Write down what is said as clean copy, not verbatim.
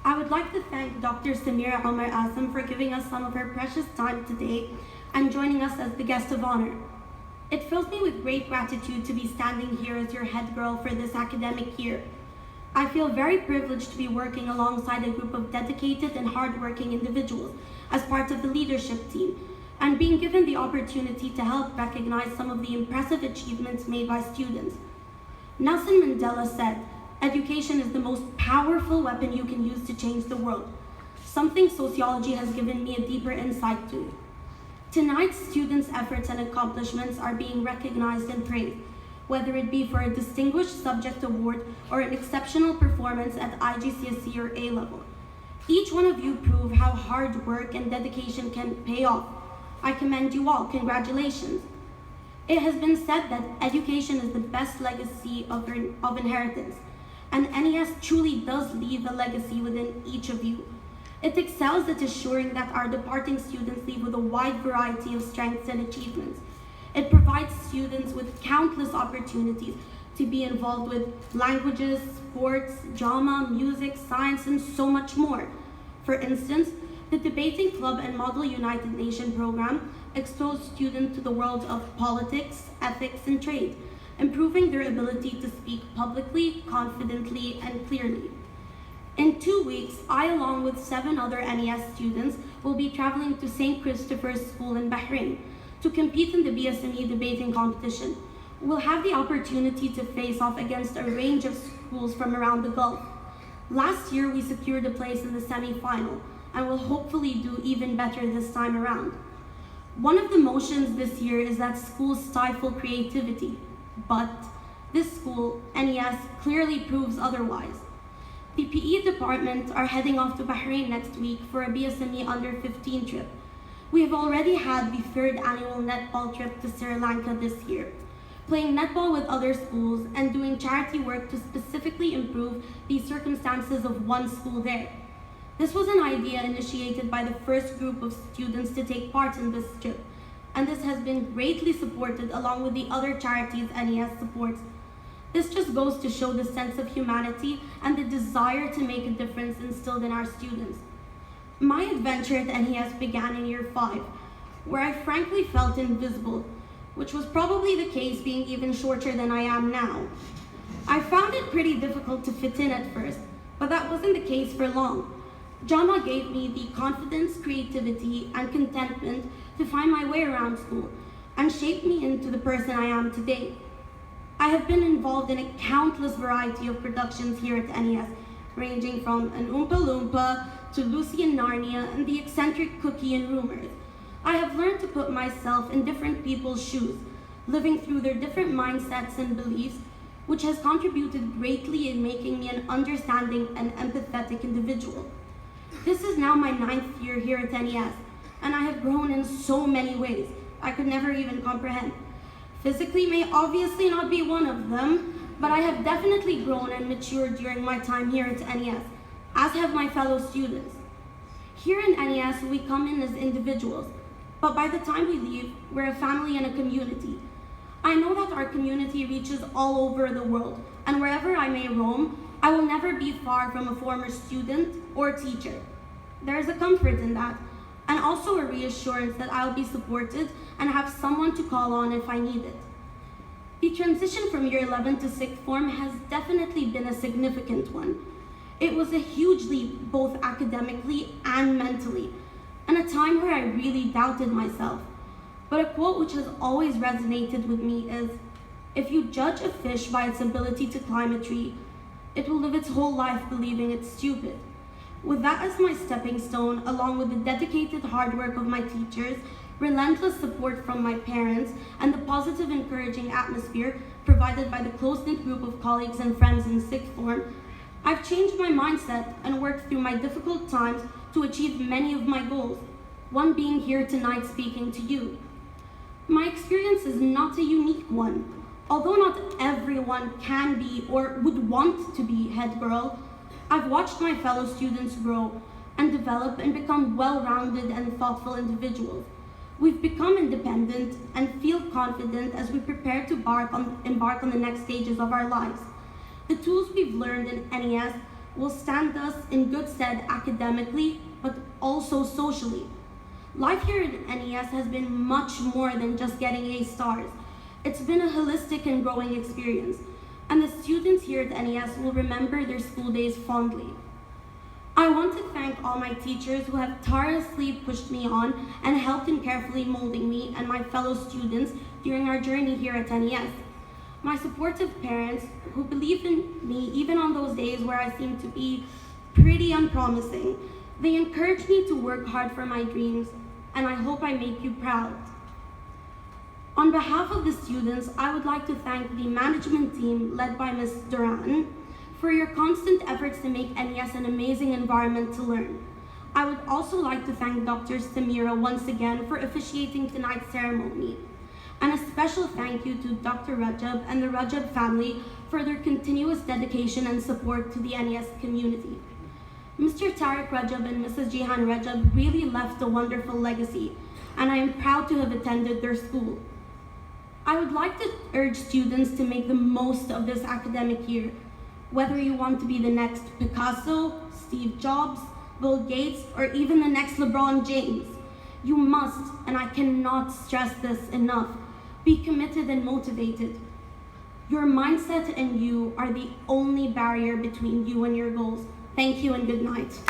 I would like to thank Dr. Samira Omar Asam for giving us some of her precious time today and joining us as the guest of honor. It fills me with great gratitude to be standing here as your head girl for this academic year. I feel very privileged to be working alongside a group of dedicated and hardworking individuals as part of the leadership team, and being given the opportunity to help recognize some of the impressive achievements made by students. Nelson Mandela said, "Education is the most powerful weapon you can use to change the world," something sociology has given me a deeper insight to. Tonight's students' efforts and accomplishments are being recognized and praised, whether it be for a distinguished subject award or an exceptional performance at IGCSE or A-level. Each one of you prove how hard work and dedication can pay off. I commend you all. Congratulations. It has been said that education is the best legacy of inheritance, and NES truly does leave a legacy within each of you. It excels at assuring that our departing students leave with a wide variety of strengths and achievements. It provides students with countless opportunities to be involved with languages, sports, drama, music, science, and so much more. For instance, the Debating Club and Model United Nation program expose students to the world of politics, ethics, and trade, improving their ability to speak publicly, confidently, and clearly. In 2 weeks, I, along with 7 other NES students, will be traveling to St. Christopher's School in Bahrain to compete in the BSME debating competition. We'll have the opportunity to face off against a range of schools from around the Gulf. Last year, we secured a place in the semi-final, and will hopefully do even better this time around. One of the motions this year is that schools stifle creativity, but this school, NES, clearly proves otherwise. The PE department are heading off to Bahrain next week for a BSME under 15 trip. We have already had the 3rd annual netball trip to Sri Lanka this year, playing netball with other schools and doing charity work to specifically improve the circumstances of one school there. This was an idea initiated by the first group of students to take part in this trip, and this has been greatly supported along with the other charities NES supports. This just goes to show the sense of humanity and the desire to make a difference instilled in our students. My adventure at NES began in year 5, where I frankly felt invisible, which was probably the case being even shorter than I am now. I found it pretty difficult to fit in at first, but that wasn't the case for long. Drama gave me the confidence, creativity, and contentment to find my way around school and shaped me into the person I am today. I have been involved in a countless variety of productions here at NES, ranging from an Oompa Loompa to Lucy and Narnia and the eccentric Cookie and Rumors. I have learned to put myself in different people's shoes, living through their different mindsets and beliefs, which has contributed greatly in making me an understanding and empathetic individual. This is now my 9th year here at NES, and I have grown in so many ways I could never even comprehend. Physically may obviously not be one of them, but I have definitely grown and matured during my time here at NES, as have my fellow students. Here in NES, we come in as individuals, but by the time we leave, we're a family and a community. I know that our community reaches all over the world, and wherever I may roam, I will never be far from a former student or teacher. There is a comfort in that, and also a reassurance that I'll be supported and have someone to call on if I need it. The transition from year 11 to 6th form has definitely been a significant one. It was a huge leap, both academically and mentally, and a time where I really doubted myself. But a quote which has always resonated with me is, "If you judge a fish by its ability to climb a tree, it will live its whole life believing it's stupid." With that as my stepping stone, along with the dedicated hard work of my teachers, relentless support from my parents, and the positive encouraging atmosphere provided by the close-knit group of colleagues and friends in 6th form, I've changed my mindset and worked through my difficult times to achieve many of my goals, one being here tonight speaking to you. My experience is not a unique one. Although not everyone can be or would want to be head girl, I've watched my fellow students grow and develop and become well-rounded and thoughtful individuals. We've become independent and feel confident as we prepare to embark on the next stages of our lives. The tools we've learned in NES will stand us in good stead academically, but also socially. Life here at NES has been much more than just getting A stars. It's been a holistic and growing experience, and the students here at NES will remember their school days fondly. I want to thank all my teachers who have tirelessly pushed me on and helped in carefully molding me and my fellow students during our journey here at NES. My supportive parents who believe in me even on those days where I seem to be pretty unpromising. They encourage me to work hard for my dreams, and I hope I make you proud. On behalf of the students, I would like to thank the management team led by Ms. Duran for your constant efforts to make NES an amazing environment to learn. I would also like to thank Dr. Samira once again for officiating tonight's ceremony. And a special thank you to Dr. Rajab and the Rajab family for their continuous dedication and support to the NES community. Mr. Tariq Rajab and Mrs. Jihan Rajab really left a wonderful legacy, and I am proud to have attended their school. I would like to urge students to make the most of this academic year. Whether you want to be the next Picasso, Steve Jobs, Bill Gates, or even the next LeBron James, you must, and I cannot stress this enough, be committed and motivated. Your mindset and you are the only barrier between you and your goals. Thank you and good night.